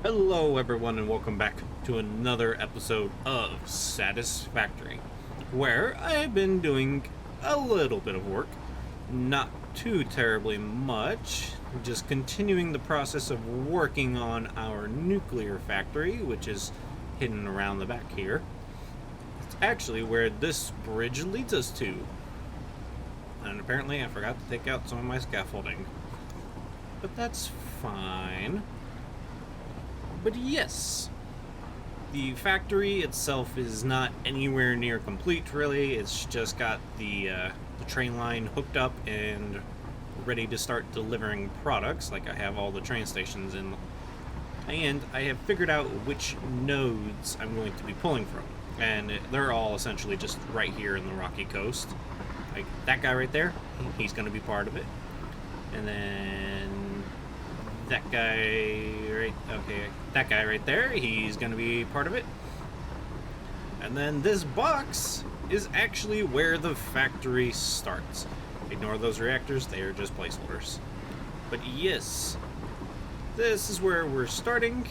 Hello, everyone, and welcome back to another episode of Satisfactory, where I've been doing a little bit of work, not too terribly much, just continuing the process of working on our nuclear factory, which is hidden around the back here. It's actually where this bridge leads us to, and apparently I forgot to take out some of my scaffolding, but that's fine. But yes, the factory itself is not anywhere near complete, really. It's just got the train line hooked up and ready to start delivering products. Like I have all the train stations in, and I have figured out which nodes I'm going to be pulling from, and they're all essentially just right here in the Rocky Coast. Like that guy right there, he's going to be part of it, and then that guy that guy right there, he's gonna be part of it. And then this box is actually where the factory starts. Ignore those reactors, they are just placeholders. But yes, this is where we're starting,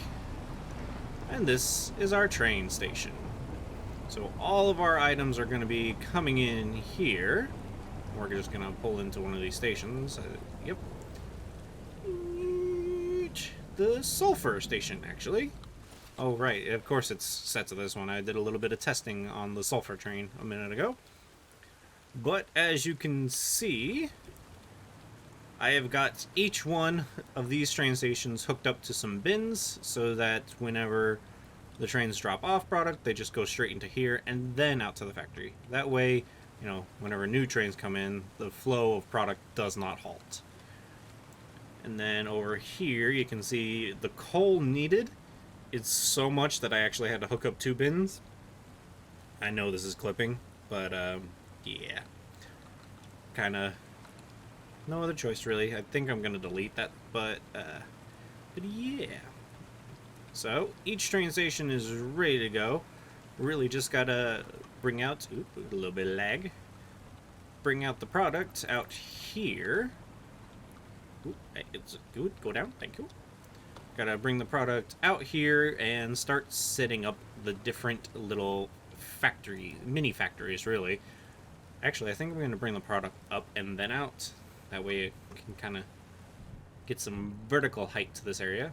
and this is our train station. So all of our items are going to be coming in here. We're just going to pull into one of these stations. Yep, the sulfur station, actually. Oh, right. Of course it's set to this one. I did a little bit of testing on the sulfur train a minute ago. But as you can see, I have got each one of these train stations hooked up to some bins so that whenever the trains drop off product, they just go straight into here and then out to the factory. That way, whenever new trains come in, the flow of product does not halt. And then over here, you can see the coal needed. It's so much that I actually had to hook up two bins. I know this is clipping, but yeah. Kind of no other choice, really. I think I'm going to delete that, but yeah. So, each train station is ready to go. Really just got to bring out, a little bit of lag. Bring out the product out here. It's good. Go down. Thank you. Gotta bring the product out here and start setting up the different little mini factories, really. Actually, I think I'm going to bring the product up and then out. That way it can kind of get some vertical height to this area.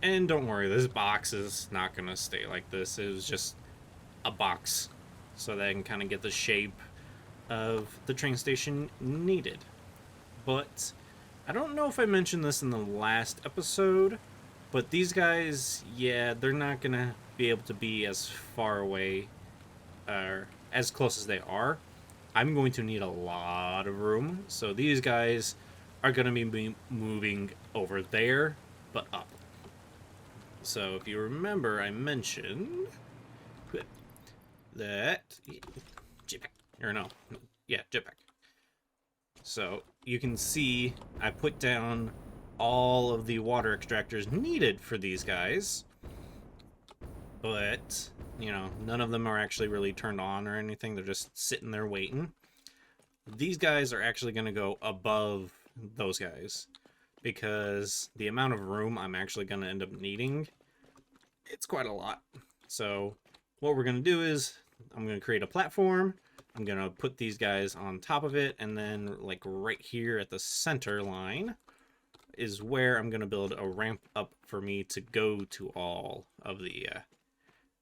And don't worry, this box is not going to stay like this. It was just a box so that I can kind of get the shape of the train station needed. But I don't know if I mentioned this in the last episode, but these guys, yeah, they're not going to be able to be as far away or as close as they are. I'm going to need a lot of room, so these guys are going to be moving over there, but up. So if you remember, I mentioned that jetpack, or no, yeah, jetpack. So you can see I put down all of the water extractors needed for these guys, but none of them are actually really turned on or anything. They're just sitting there waiting. These guys are actually going to go above those guys because the amount of room I'm actually going to end up needing, it's quite a lot. So what we're going to do is I'm going to create a platform. I'm going to put these guys on top of it, and then like right here at the center line is where I'm going to build a ramp up for me to go to all of the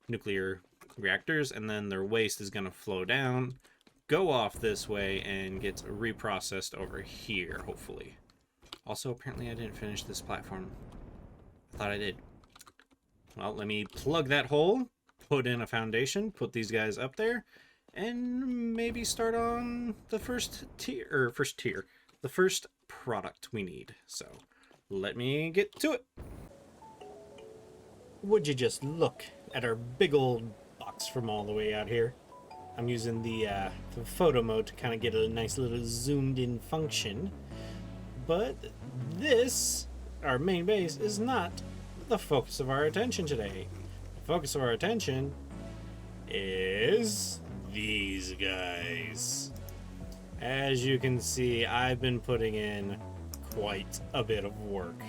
nuclear reactors, and then their waste is going to flow down, go off this way, and get reprocessed over here, hopefully. Also, apparently I didn't finish this platform. I thought I did. Well, let me plug that hole, put in a foundation, put these guys up there, and maybe start on the first product we need. So, let me get to it. Would you just look at our big old box from all the way out here? I'm using the photo mode to kind of get a nice little zoomed in function. But this, our main base, is not the focus of our attention today. The focus of our attention is these guys. As you can see, I've been putting in quite a bit of work.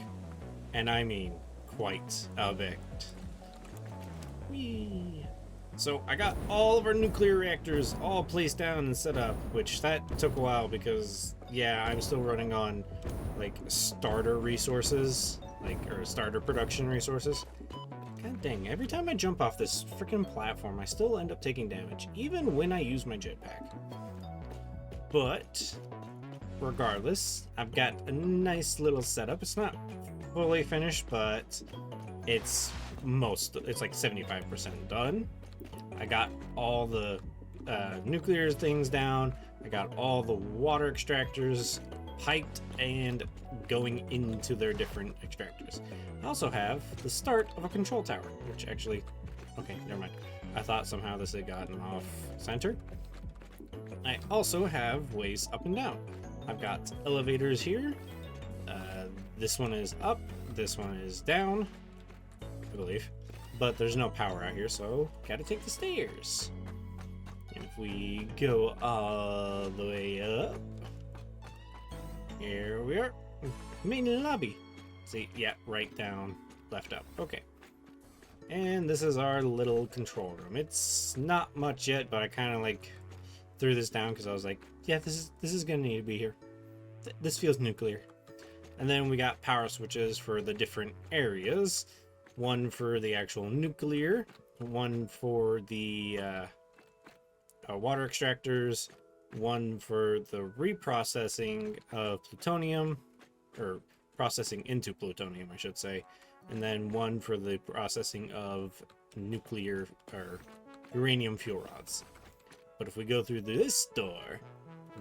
And I mean quite a bit. Whee! So I got all of our nuclear reactors all placed down and set up, which that took a while because, yeah, I'm still running on, like, starter resources, like, or starter production resources. God dang, every time I jump off this freaking platform, I still end up taking damage, even when I use my jetpack. But, regardless, I've got a nice little setup. It's not fully finished, but it's like 75% done. I got all the nuclear things down. I got all the water extractors piped and going into their different extractors. I also have the start of a control tower, which actually, okay, never mind. I thought somehow this had gotten off center. I also have ways up and down. I've got elevators here. This one is up, this one is down, I believe. But there's no power out here, so gotta take the stairs. And if we go all the way up, here we are. Main lobby. See, yeah, right down, left up. Okay. And this is our little control room. It's not much yet, but I kind of like threw this down because I was like, yeah, this is gonna need to be here. This feels nuclear. And then we got power switches for the different areas. One for the actual nuclear, one for the water extractors, one for the reprocessing of plutonium, or processing into plutonium, I should say, and then one for the processing of nuclear or uranium fuel rods. But if we go through this door,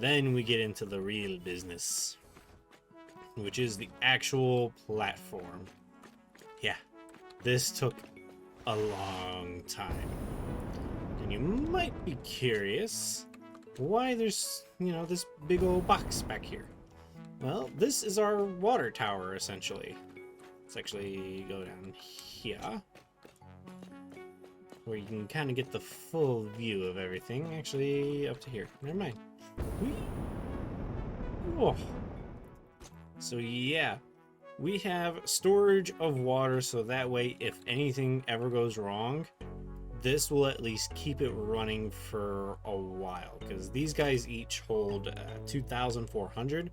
then we get into the real business, which is the actual platform. Yeah, this took a long time. And you might be curious why there's, this big old box back here. Well, this is our water tower, essentially. Let's actually go down here, where you can kind of get the full view of everything. Actually, up to here. Never mind. Oh. So yeah, we have storage of water, so that way if anything ever goes wrong, this will at least keep it running for a while, because these guys each hold 2,400,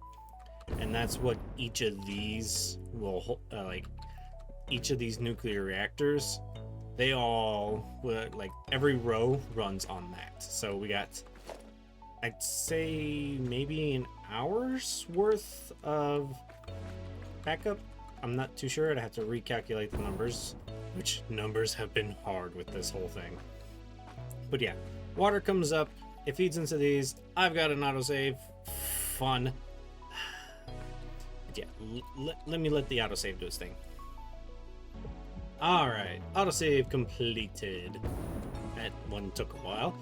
and that's what each of these will each of these nuclear reactors, they all like every row runs on that. So we got, I'd say, maybe an hour's worth of backup. I'm not too sure. I'd have to recalculate the numbers, which numbers have been hard with this whole thing. But yeah, water comes up, it feeds into these. I've got an autosave. Fun. But yeah, let me let the autosave do its thing. Alright, autosave completed. That one took a while.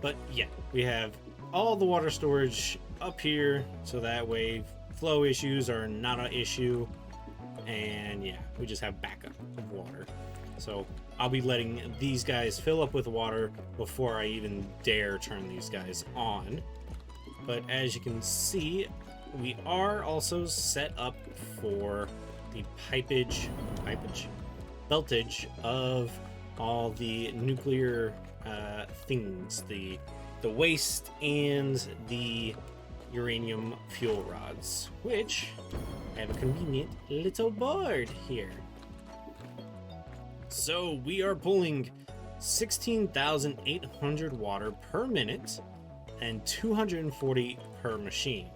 But yeah, we have all the water storage up here, so that way flow issues are not an issue. And yeah, we just have backup of water. So I'll be letting these guys fill up with water before I even dare turn these guys on. But as you can see, we are also set up for the beltage of all the nuclear things, the waste and the uranium fuel rods, which I have a convenient little board here. So we are pulling 16,800 water per minute and 240 per machine.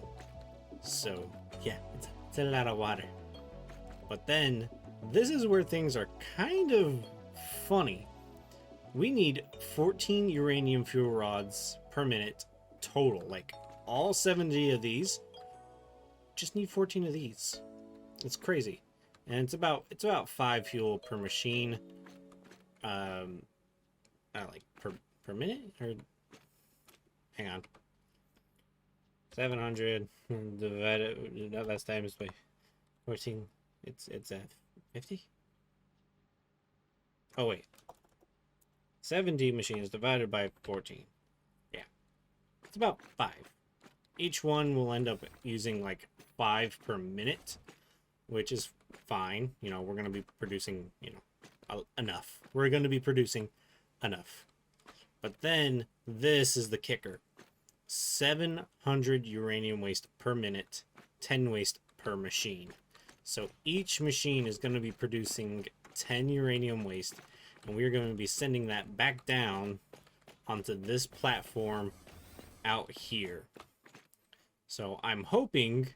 So yeah, it's a lot of water. But then this is where things are kind of funny. We need 14 uranium fuel rods per minute total, like all 70 of these. Just need 14 of these. It's crazy. And it's about 5 fuel per machine. Like per minute, or hang on. 700 divided, that's times by 14. It's at 50. Oh wait, 70 machines divided by 14. Yeah, it's about 5. Each one will end up using like 5 per minute, which is fine. You know, we're going to be producing, enough. We're going to be producing enough. But then this is the kicker. 700 uranium waste per minute, 10 waste per machine. So each machine is going to be producing 10 uranium waste, and we're going to be sending that back down onto this platform out here. So I'm hoping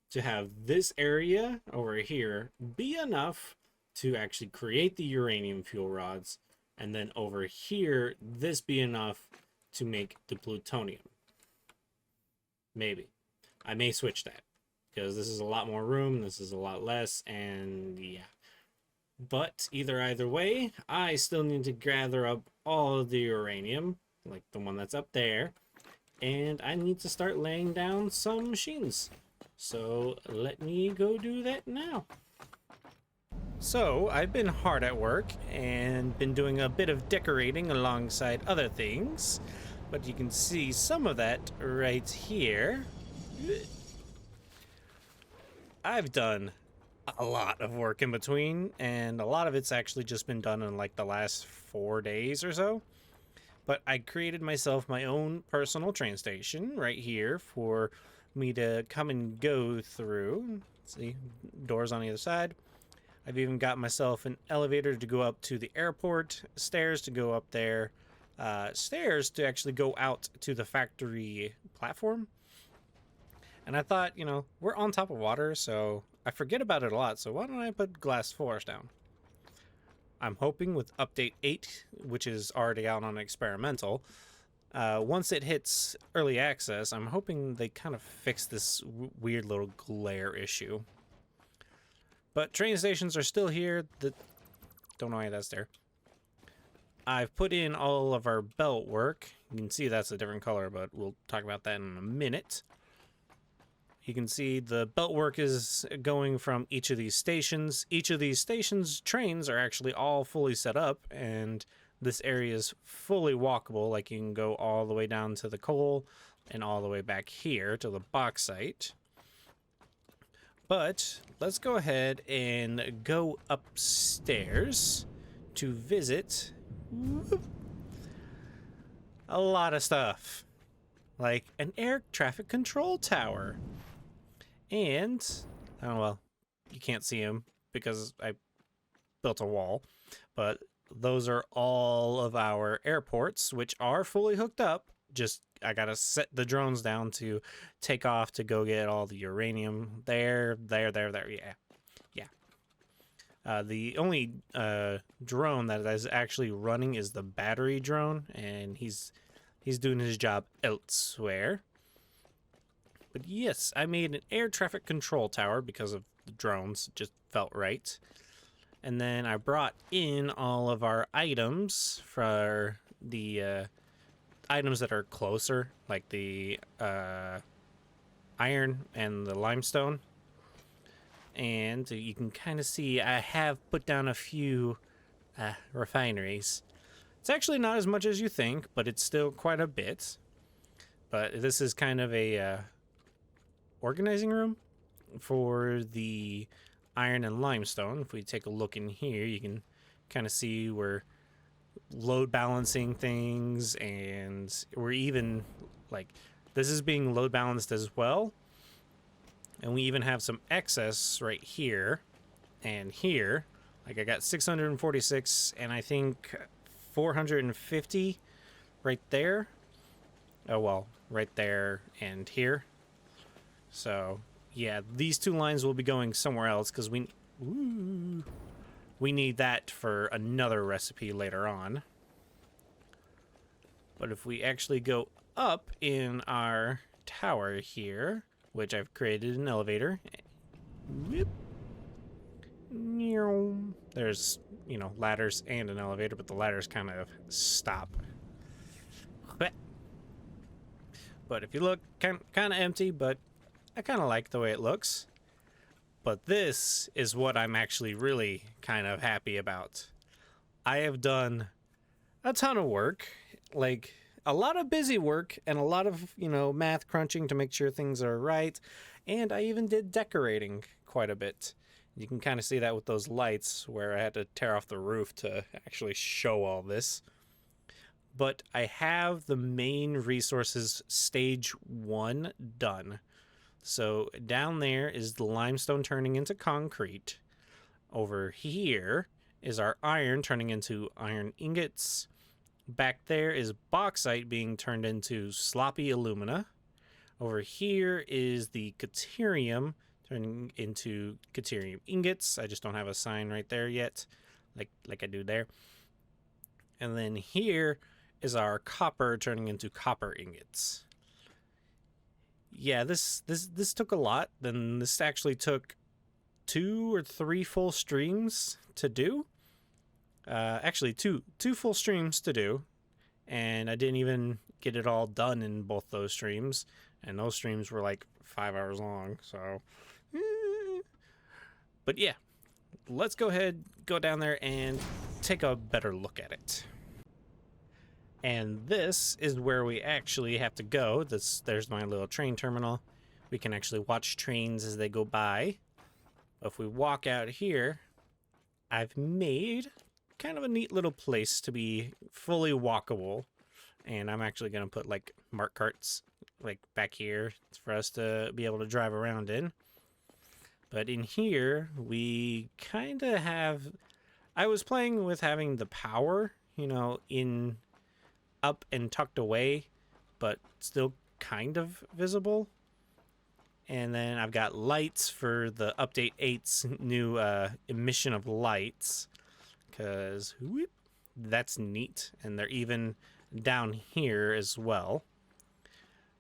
to have this area over here be enough to actually create the uranium fuel rods, and then over here this be enough to make the plutonium. Maybe. I may switch that, because this is a lot more room, this is a lot less, and yeah. But either way, I still need to gather up all of the uranium, like the one that's up there, and I need to start laying down some machines. So let me go do that now. So I've been hard at work and been doing a bit of decorating alongside other things, but you can see some of that right here. I've done a lot of work in between, and a lot of it's actually just been done in like the last 4 days or so. But I created myself my own personal train station right here for me to come and go through. See, doors on either side. I've even got myself an elevator to go up to the airport, stairs to go up there, stairs to actually go out to the factory platform. And I thought, we're on top of water, so I forget about it a lot, so why don't I put glass floors down? I'm hoping with update 8, which is already out on experimental, once it hits early access, I'm hoping they kind of fix this weird little glare issue. But train stations are still here. Don't know why that's there. I've put in all of our belt work. You can see that's a different color, but we'll talk about that in a minute. You can see the belt work is going from each of these stations. Each of these stations' trains are actually all fully set up, and this area is fully walkable. Like, you can go all the way down to the coal and all the way back here to the bauxite. But let's go ahead and go upstairs to visit a lot of stuff, like an air traffic control tower. And, oh well, you can't see them because I built a wall, but those are all of our airports, which are fully hooked up. Just, I gotta set the drones down to take off to go get all the uranium. There, yeah. The only drone that is actually running is the battery drone, and he's doing his job elsewhere. But yes, I made an air traffic control tower because of the drones. It just felt right. And then I brought in all of our items for the items that are closer, like the iron and the limestone. And you can kind of see I have put down a few refineries. It's actually not as much as you think, but it's still quite a bit. But this is kind of a organizing room for the iron and limestone. If we take a look in here, you can kind of see we're load balancing things, and we're even, like, this is being load balanced as well. And we even have some excess right here and here. Like, I got 646 and I think 450 right there. Oh, well, right there and here. So, yeah, these two lines will be going somewhere else because we need that for another recipe later on. But if we actually go up in our tower here, which I've created an elevator. Whoop. There's, ladders and an elevator, but the ladders kind of stop. But if you look, kind of empty, but I kind of like the way it looks. But this is what I'm actually really kind of happy about. I have done a ton of work, like a lot of busy work and a lot of, math crunching to make sure things are right. And I even did decorating quite a bit. You can kind of see that with those lights where I had to tear off the roof to actually show all this. But I have the main resources stage 1 done. So down there is the limestone turning into concrete. Over here is our iron turning into iron ingots. Back there is bauxite being turned into sloppy alumina. Over here is the caterium turning into caterium ingots. I just don't have a sign right there yet, like I do there. And then here is our copper turning into copper ingots. Yeah, this took a lot. Then this actually took 2 or 3 full streams to do. Actually, two full streams to do, and I didn't even get it all done in both those streams. And those streams were like 5 hours long. So, but yeah, let's go ahead, go down there, and take a better look at it. And this is where we actually have to go. There's my little train terminal. We can actually watch trains as they go by. If we walk out here, I've made kind of a neat little place to be fully walkable. And I'm actually going to put like mark carts like back here for us to be able to drive around in. But in here, we kind of have... I was playing with having the power, you know, in up and tucked away, but still kind of visible. And then I've got lights for the Update 8's new emission of lights, because that's neat. And they're even down here as well.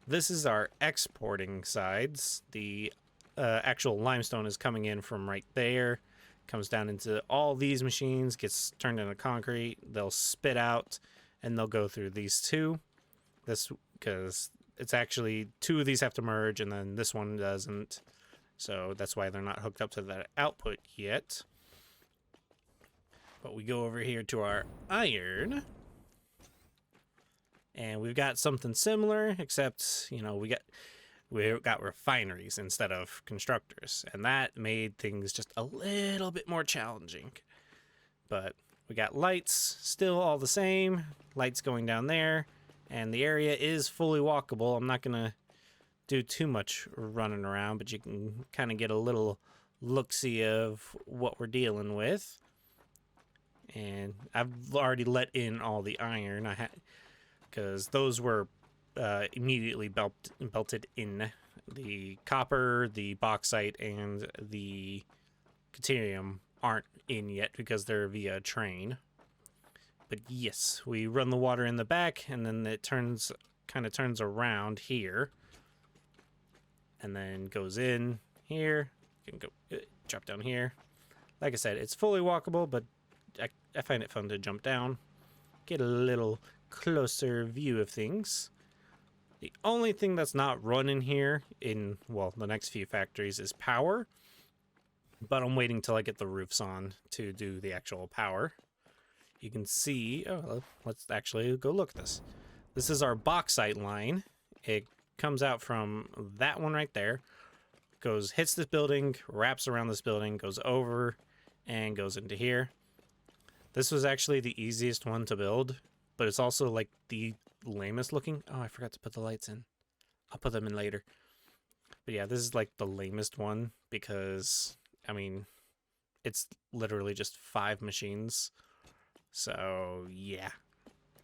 This is our exporting sides. The actual limestone is coming in from right there, comes down into all these machines, gets turned into concrete. They'll spit out, and they'll go through these two. This, because it's actually 2 of these have to merge, and then this one doesn't. So that's why they're not hooked up to that output yet. But we go over here to our iron, and we've got something similar, except, you know, we got refineries instead of constructors, and that made things just a little bit more challenging. But we got lights, still all the same, lights going down there, and the area is fully walkable. I'm not gonna do too much running around, but you can kind of get a little look-see of what we're dealing with. And I've already let in all the iron I had, because those were immediately belted in. The copper, the bauxite, and the caterium aren't in yet because they're via train. But yes, we run the water in the back, and then it kind of turns around here, and then goes in here. You can go drop down here. Like I said, it's fully walkable, but I find it fun to jump down, get a little closer view of things. The only thing that's not running here in, well, the next few factories is power. But I'm waiting till I get the roofs on to do the actual power. You can see, oh, let's actually go look at this. This is our bauxite line. It comes out from that one right there, hits this building, wraps around this building, goes over, and goes into here. This was actually the easiest one to build, but it's also like the lamest looking. Oh, I forgot to put the lights in. I'll put them in later. But yeah, this is like the lamest one because, I mean, it's literally just 5 machines. So yeah,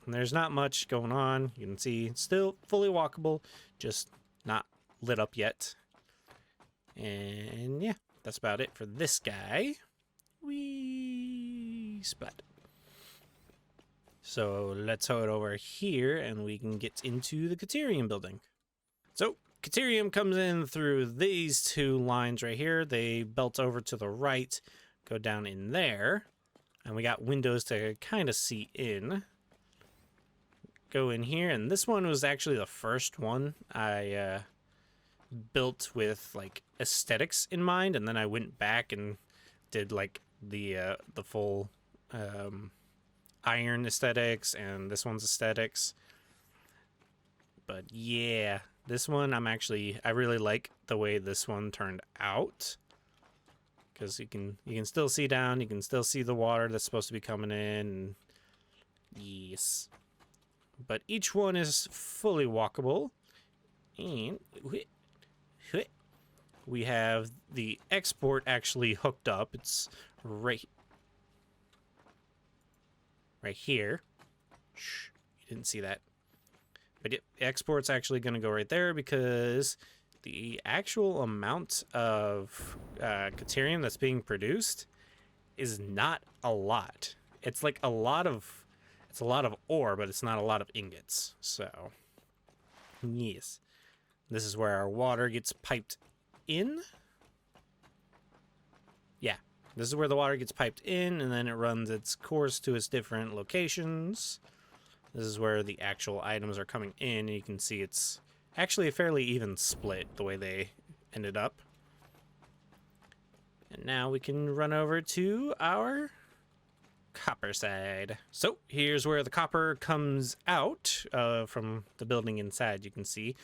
and there's not much going on. You can see it's still fully walkable, just not lit up yet. And yeah, that's about it for this guy. Wee splat. So let's head over here and we can get into the Caterium building. So Caterium comes in through these 2 lines right here. They belt over to the right, go down in there, and we got windows to kind of see in. Go in here, and this one was actually the first one I built with like aesthetics in mind, and then I went back and did like the full iron aesthetics and this one's aesthetics. But yeah, this one I really like the way this one turned out, because you can still see down. You can still see the water that's supposed to be coming in. Yes, but each one is fully walkable, and we have the export actually hooked up. It's right here. Shh, you didn't see that. But yep, export's actually going to go right there because the actual amount of Caterium that's being produced is not a lot. It's like a lot of ore, but it's not a lot of ingots. So, yes. This is where our water gets piped in. Yeah, this is where the water gets piped in, and then it runs its course to its different locations. This is where the actual items are coming in, and you can see it's actually a fairly even split the way they ended up. And now we can run over to our copper side. So here's where the copper comes out from the building inside, you can see.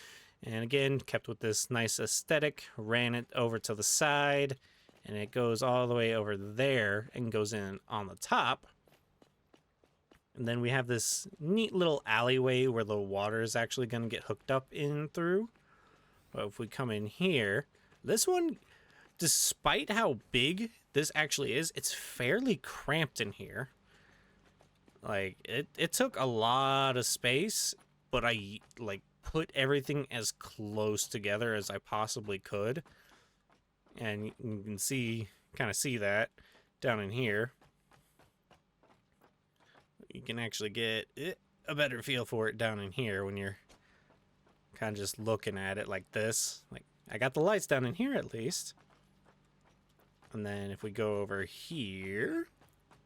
And again, kept with this nice aesthetic, ran it over to the side, and it goes all the way over there and goes in on the top. And then we have this neat little alleyway where the water is actually going to get hooked up in through. But if we come in here, this one, despite how big this actually is, it's fairly cramped in here. Like, it took a lot of space, but I, like, put everything as close together as I possibly could. And you can see, kind of see that down in here. You can actually get a better feel for it down in here when you're kind of just looking at it like this. Like, I got the lights down in here at least. And then if we go over here,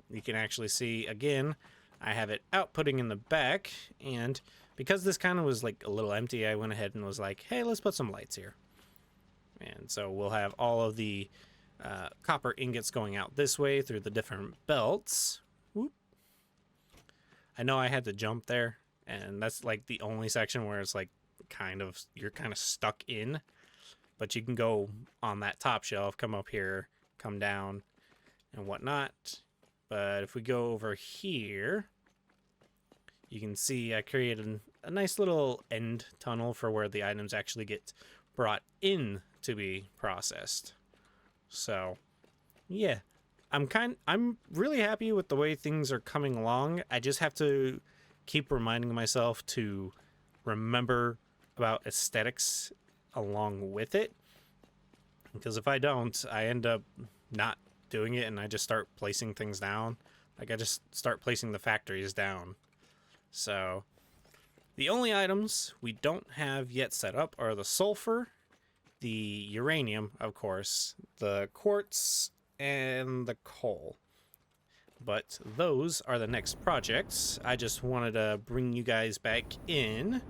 you can actually see, again, I have it outputting in the back. And because this kind of was like a little empty, I went ahead and was like, hey, let's put some lights here. And so we'll have all of the copper ingots going out this way through the different belts. Whoop. I know I had to jump there, and that's like the only section where it's like you're kind of stuck in. But you can go on that top shelf, come up here, come down, and whatnot. But if we go over here, you can see I created a nice little end tunnel for where the items actually get brought in to be processed. So, yeah. I'm really happy with the way things are coming along. I just have to keep reminding myself to remember about aesthetics along with it. Because if I don't, I end up not doing it and I just start placing things down. Like, I just start placing the factories down. So, the only items we don't have yet set up are the sulfur, the uranium, of course, the quartz, and the coal. But those are the next projects. I just wanted to bring you guys back in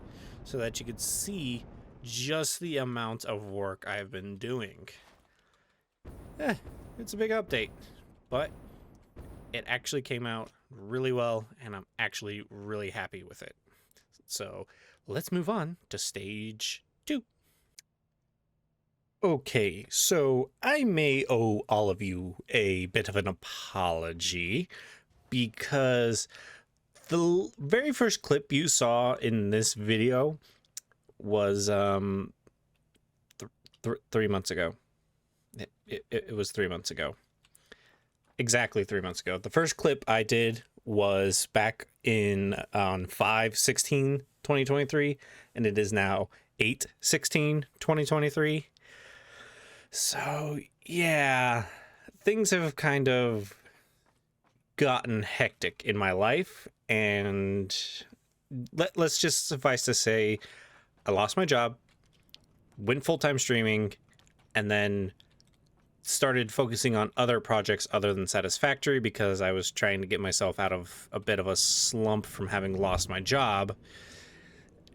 so that you could see just the amount of work I've been doing. It's a big update, but it actually came out really well, and I'm actually really happy with it. So let's move on to stage 2. Okay, so I may owe all of you a bit of an apology because the very first clip you saw in this video was 3 months ago. It was 3 months ago. Exactly 3 months ago. The first clip I did was back on 5/16/2023, and it is now 8/16/2023. So, yeah, things have kind of gotten hectic in my life, and let's just suffice to say, I lost my job, went full-time streaming, and then started focusing on other projects other than Satisfactory because I was trying to get myself out of a bit of a slump from having lost my job.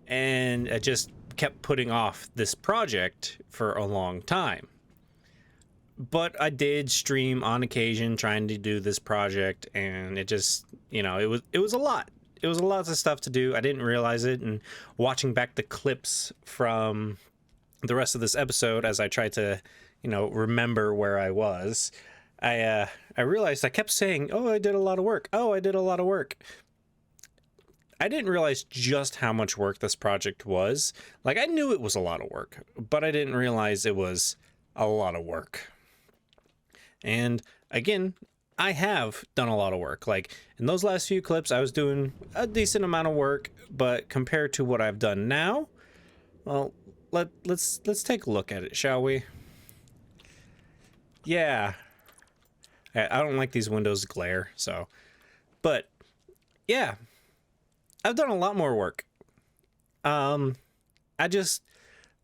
And I just kept putting off this project for a long time. But I did stream on occasion trying to do this project, and it just, it was a lot. It was a lot of stuff to do. I didn't realize it, and watching back the clips from the rest of this episode as I tried to, remember where I was, I realized I kept saying, "Oh, I did a lot of work. Oh, I did a lot of work." I didn't realize just how much work this project was. Like, I knew it was a lot of work, but I didn't realize it was a lot of work. And again, I have done a lot of work. Like, in those last few clips, I was doing a decent amount of work, but compared to what I've done now, well, let's take a look at it, shall we? Yeah. I don't like these windows glare, so. But yeah, I've done a lot more work. I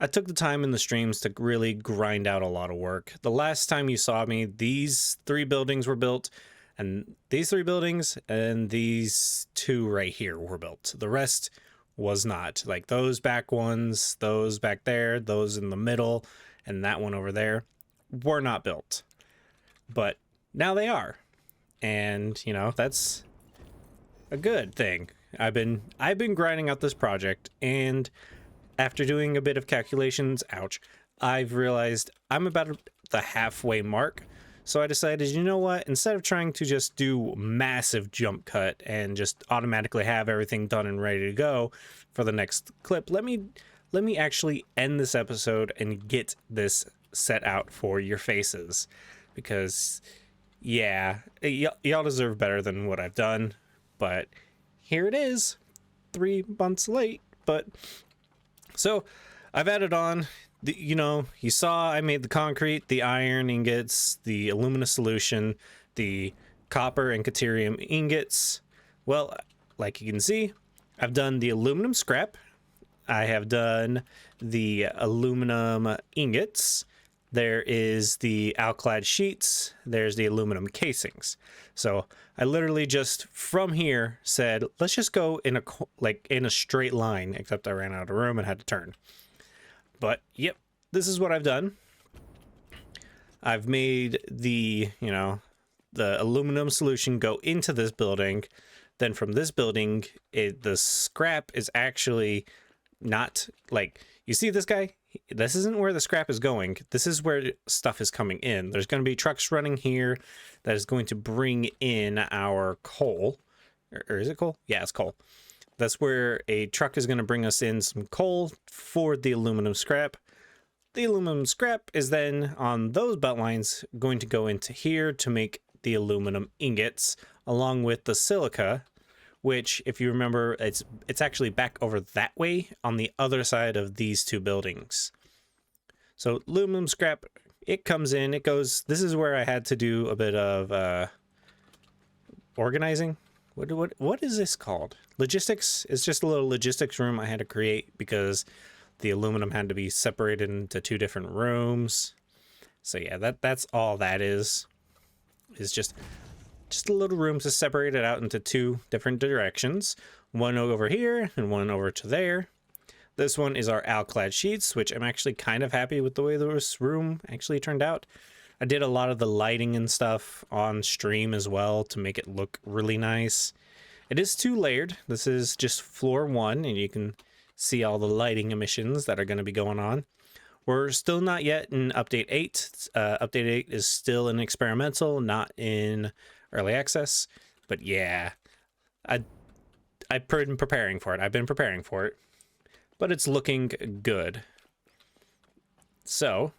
took the time in the streams to really grind out a lot of work. The last time you saw me, these 3 buildings were built, and these 3 buildings and these 2 right here were built. The rest was not. Like those back ones, those back there, those in the middle, and that one over there were not built. But now they are. And, you know, that's a good thing. I've been grinding out this project, and after doing a bit of calculations, ouch, I've realized I'm about the halfway mark. So I decided, you know what, instead of trying to just do massive jump cut and just automatically have everything done and ready to go for the next clip, let me actually end this episode and get this set out for your faces. Because, yeah, y'all deserve better than what I've done. But here it is, 3 months late, but... So I've added on, you know, you saw I made the concrete, the iron ingots, the alumina solution, the copper and caterium ingots. Well, like you can see, I've done the aluminum scrap. I have done the aluminum ingots. There is the alclad sheets. There's the aluminum casings. So I literally just from here said, let's just go in a straight line, except I ran out of room and had to turn. But yep, this is what I've done. I've made the, you know, the aluminum solution go into this building. Then from this building, the scrap is actually not like, you see this guy? This isn't where the scrap is going. This is where stuff is coming in. There's going to be trucks running here that is going to bring in our coal. Or is it coal? Yeah, it's coal. That's where a truck is going to bring us in some coal for the aluminum scrap. The aluminum scrap is then on those belt lines going to go into here to make the aluminum ingots, along with the silica, which, if you remember, it's actually back over that way on the other side of these 2 buildings. So aluminum scrap, it comes in, it goes. This is where I had to do a bit of organizing. What is this called? Logistics. It's just a little logistics room I had to create because the aluminum had to be separated into 2 different rooms. So yeah, that's all that is just a little room to separate it out into 2 different directions. One over here and one over to there. This one is our alclad sheets, which I'm actually kind of happy with the way this room actually turned out. I did a lot of the lighting and stuff on stream as well to make it look really nice. It is 2 layered. This is just floor 1, and you can see all the lighting emissions that are going to be going on. We're still not yet in update 8. Update 8 is still an experimental, not in early access. But yeah, I've been preparing for it. But it's looking good. So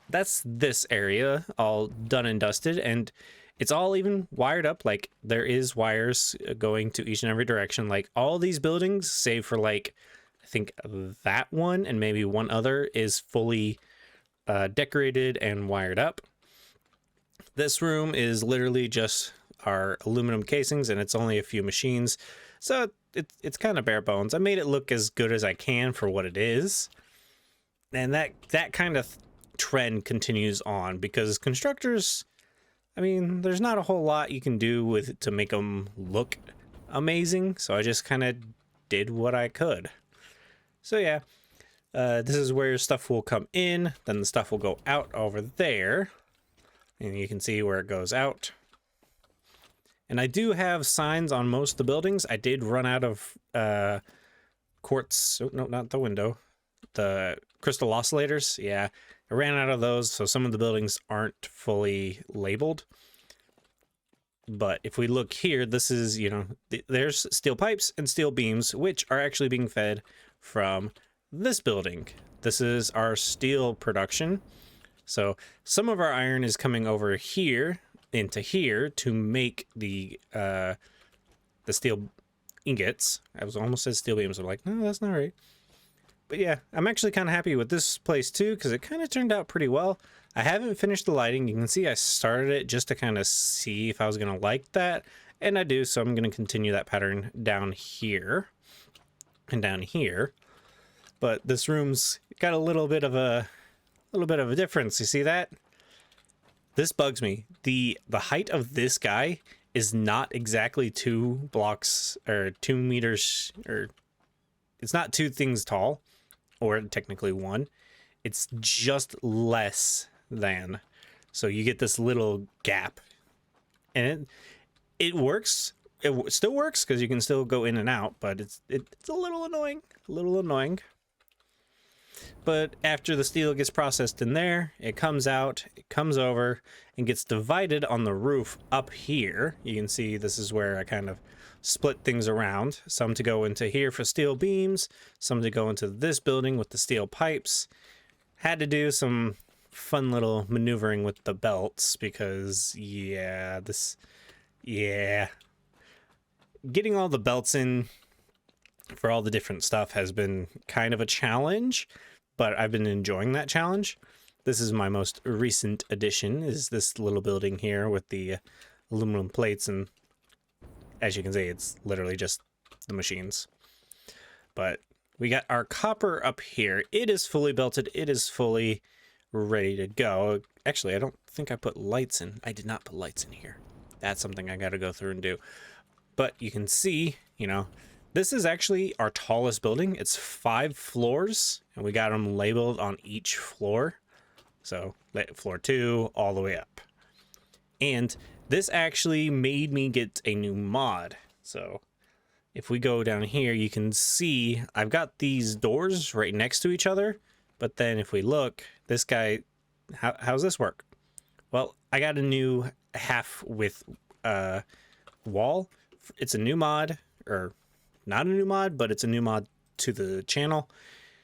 that's this area all done and dusted, and it's all even wired up. Like, there is wires going to each and every direction. Like, all these buildings, save for like, I think that one and maybe one other, is fully decorated and wired up. This room is literally just our aluminum casings, and it's only a few machines, so it's kind of bare bones. I made it look as good as I can for what it is, and that kind of trend continues on, because constructors, I mean, there's not a whole lot you can do with to make them look amazing, so I just kind of did what I could. So yeah, this is where stuff will come in, then the stuff will go out over there, and you can see where it goes out. And I do have signs on most of the buildings. I did run out of quartz. Oh, no, not the window. The crystal oscillators. Yeah, I ran out of those, so some of the buildings aren't fully labeled. But if we look here, this is, you know, there's steel pipes and steel beams, which are actually being fed from this building. This is our steel production. So some of our iron is coming over here into here to make the steel ingots. I was almost said steel beams. I'm like, no, that's not right. But yeah, I'm actually kind of happy with this place too, because it kind of turned out pretty well. I haven't finished the lighting. You can see I started it just to kind of see if I was going to like that. And I do, so I'm going to continue that pattern down here and down here. But this room's got a little bit of a difference. You see that? This bugs me. The height of this guy is not exactly 2 blocks or 2 meters, or it's not 2 things tall, or technically 1. It's just less than. So you get this little gap, and it works. It still works because you can still go in and out, but it's a little annoying. But after the steel gets processed in there, it comes out, it comes over, and gets divided on the roof up here. You can see this is where I kind of split things around. Some to go into here for steel beams, some to go into this building with the steel pipes. Had to do some fun little maneuvering with the belts because, yeah, getting all the belts in for all the different stuff has been kind of a challenge, but I've been enjoying that challenge. This is my most recent addition, is this little building here with the aluminum plates, and as you can see, it's literally just the machines. But we got our copper up here. It is fully belted. It is fully ready to go. Actually, I don't think I put lights in. I did not put lights in here. That's something I got to go through and do. But you can see, you know, this is actually our tallest building. It's 5 floors, and we got them labeled on each floor. So floor 2 all the way up. And this actually made me get a new mod. So if we go down here, you can see I've got these doors right next to each other. But then if we look, this guy, how's this work? Well, I got a new half width wall. It's a new mod, or not a new mod, but it's a new mod to the channel.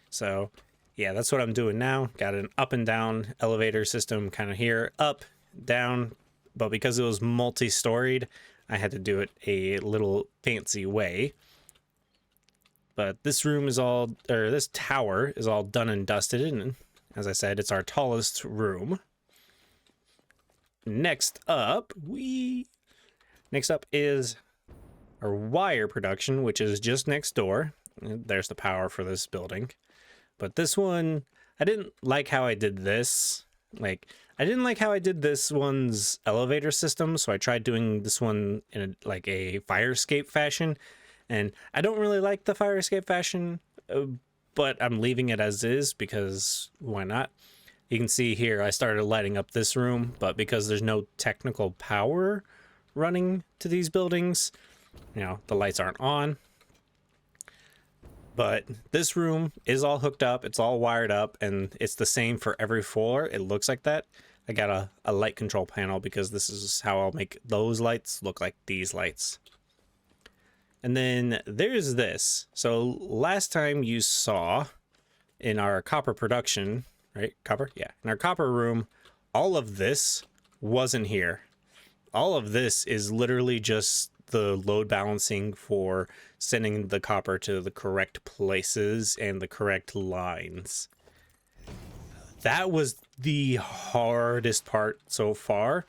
So yeah, that's what I'm doing now. Got an up and down elevator system kind of here, up, down. But because it was multi-storied, I had to do it a little fancy way. But this room is all, or this tower is all done and dusted. And as I said, it's our tallest room. Next up is our wire production, which is just next door. There's the power for this building. But this one, I didn't like how I did this. I didn't like how I did this one's elevator system, so I tried doing this one in a fire escape fashion. And I don't really like the fire escape fashion, but I'm leaving it as is because why not? You can see here I started lighting up this room, but because there's no technical power running to these buildings, you know, the lights aren't on. But this room is all hooked up, it's all wired up, and it's the same for every floor. It looks like that. I got a light control panel because this is how I'll make those lights look like these lights. And then there's this. So last time you saw in our copper production, right? Copper? Yeah. In our copper room, all of this wasn't here. All of this is literally just the load balancing for sending the copper to the correct places and the correct lines. That was the hardest part so far.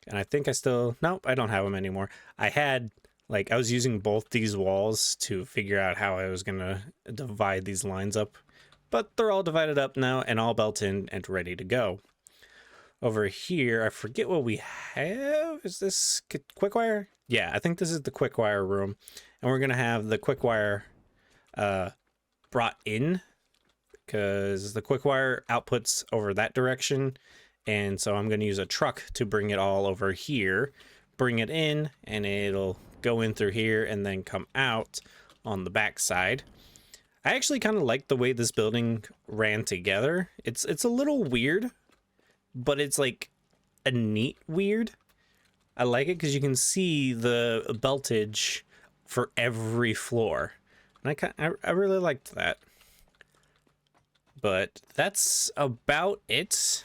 And I think nope, I don't have them anymore. I was using both these walls to figure out how I was going to divide these lines up. But they're all divided up now and all built in and ready to go. Over here, I forget what we have. Is this quick wire? Yeah, I think this is the quick wire room. And we're going to have the quick wire brought in because the quick wire outputs over that direction. And so I'm going to use a truck to bring it all over here, bring it in, and it'll go in through here and then come out on the back side. I actually kind of like the way this building ran together. It's a little weird, but it's like a neat weird. I like it because you can see the beltage for every floor. And I really liked that. But that's about it.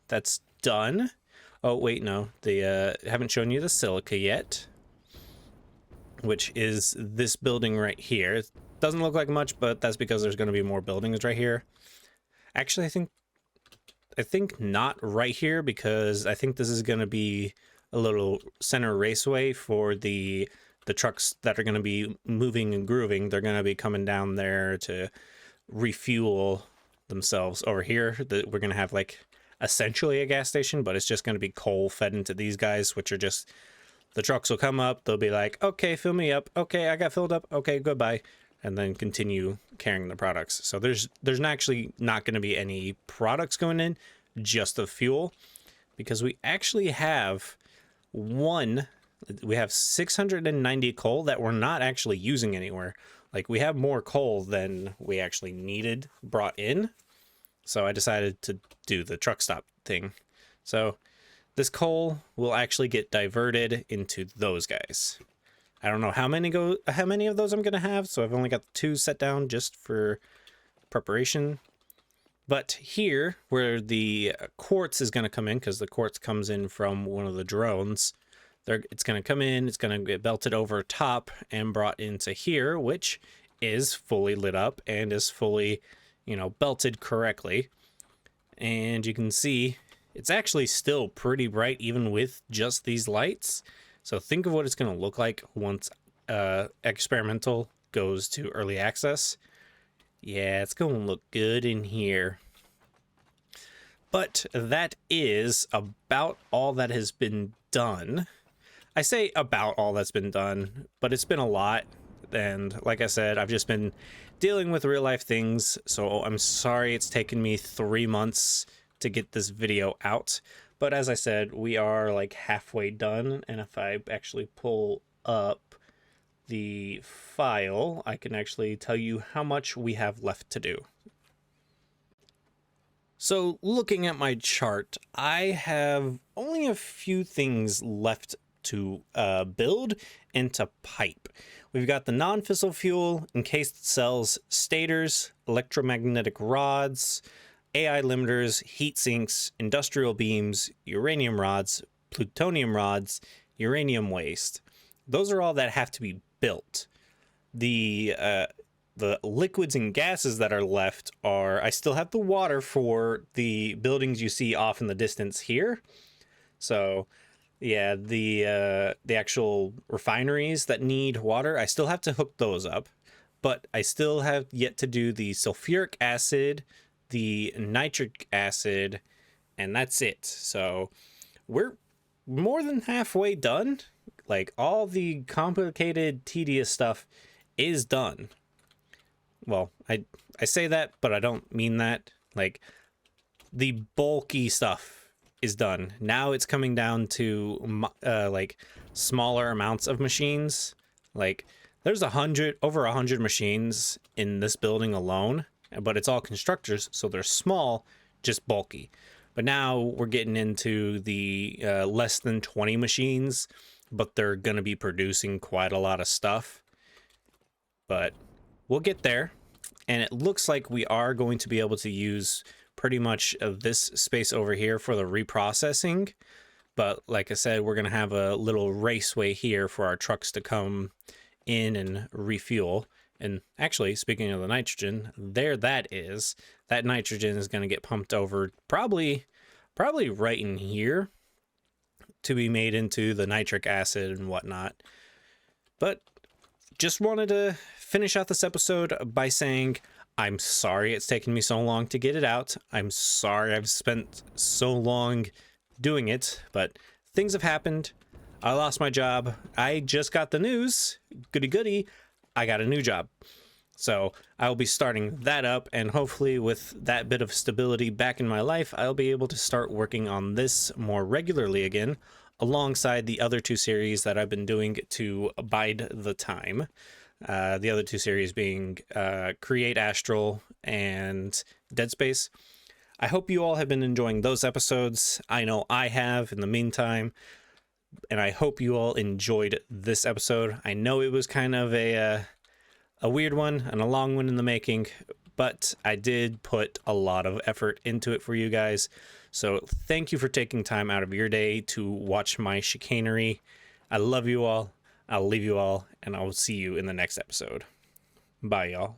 That's done. Oh, wait, no. They haven't shown you the silica yet, which is this building right here. It doesn't look like much, but that's because there's going to be more buildings right here. Actually, I think not right here, because I think this is going to be a little center raceway for the trucks that are going to be moving and grooving. They're going to be coming down there to refuel themselves. Over here, we're going to have like essentially a gas station, but it's just going to be coal fed into these guys, which are just, the trucks will come up, they'll be like, okay, fill me up, okay, I got filled up, okay, goodbye, and then continue carrying the products. So there's actually not going to be any products going in, just the fuel, because we actually have we have 690 coal that we're not actually using anywhere. Like, we have more coal than we actually needed brought in. So I decided to do the truck stop thing. So this coal will actually get diverted into those guys. I don't know how many of those I'm going to have, so I've only got 2 set down just for preparation. But here, where the quartz is going to come in, because the quartz comes in from one of the drones, it's going to come in, it's going to get belted over top and brought into here, which is fully lit up and is fully, belted correctly. And you can see it's actually still pretty bright even with just these lights. So think of what it's going to look like once experimental goes to early access. Yeah, it's going to look good in here. But that is about all that has been done. I say about all that's been done, but it's been a lot. And like I said, I've just been dealing with real life things. So I'm sorry it's taken me 3 months to get this video out. But as I said, we are like halfway done. And if I actually pull up the file, I can actually tell you how much we have left to do. So looking at my chart, I have only a few things left to build and to pipe. We've got the non-fissile fuel, encased cells, stators, electromagnetic rods, AI limiters, heat sinks, industrial beams, uranium rods, plutonium rods, uranium waste. Those are all that have to be built. The liquids and gases that are left are, I still have the water for the buildings you see off in the distance here. So yeah, the actual refineries that need water, I still have to hook those up, but I still have yet to do the sulfuric acid, the nitric acid, and that's it. So we're more than halfway done. Like, all the complicated, tedious stuff is done. Well, I say that, but I don't mean that. Like, the bulky stuff is done. Now it's coming down to like smaller amounts of machines. Like, there's over 100 machines in this building alone, but it's all constructors, so they're small, just bulky. But now we're getting into the less than 20 machines, but they're going to be producing quite a lot of stuff. But we'll get there. And it looks like we are going to be able to use pretty much of this space over here for the reprocessing. But like I said, we're going to have a little raceway here for our trucks to come in and refuel. And actually, speaking of the nitrogen, there that is. That nitrogen is going to get pumped over probably right in here to be made into the nitric acid and whatnot. But just wanted to finish out this episode by saying I'm sorry it's taken me so long to get it out. I'm sorry I've spent so long doing it, but things have happened. I lost my job. I just got the news. Goody goody. I got a new job. So I'll be starting that up, and hopefully with that bit of stability back in my life, I'll be able to start working on this more regularly again, alongside the other 2 series that I've been doing to bide the time. The other two series being Create Astral and Dead Space. I hope you all have been enjoying those episodes. I know I have in the meantime, and I hope you all enjoyed this episode. I know it was kind of a weird one and a long one in the making, but I did put a lot of effort into it for you guys. So thank you for taking time out of your day to watch my chicanery. I love you all. I'll leave you all, and I'll see you in the next episode. Bye, y'all.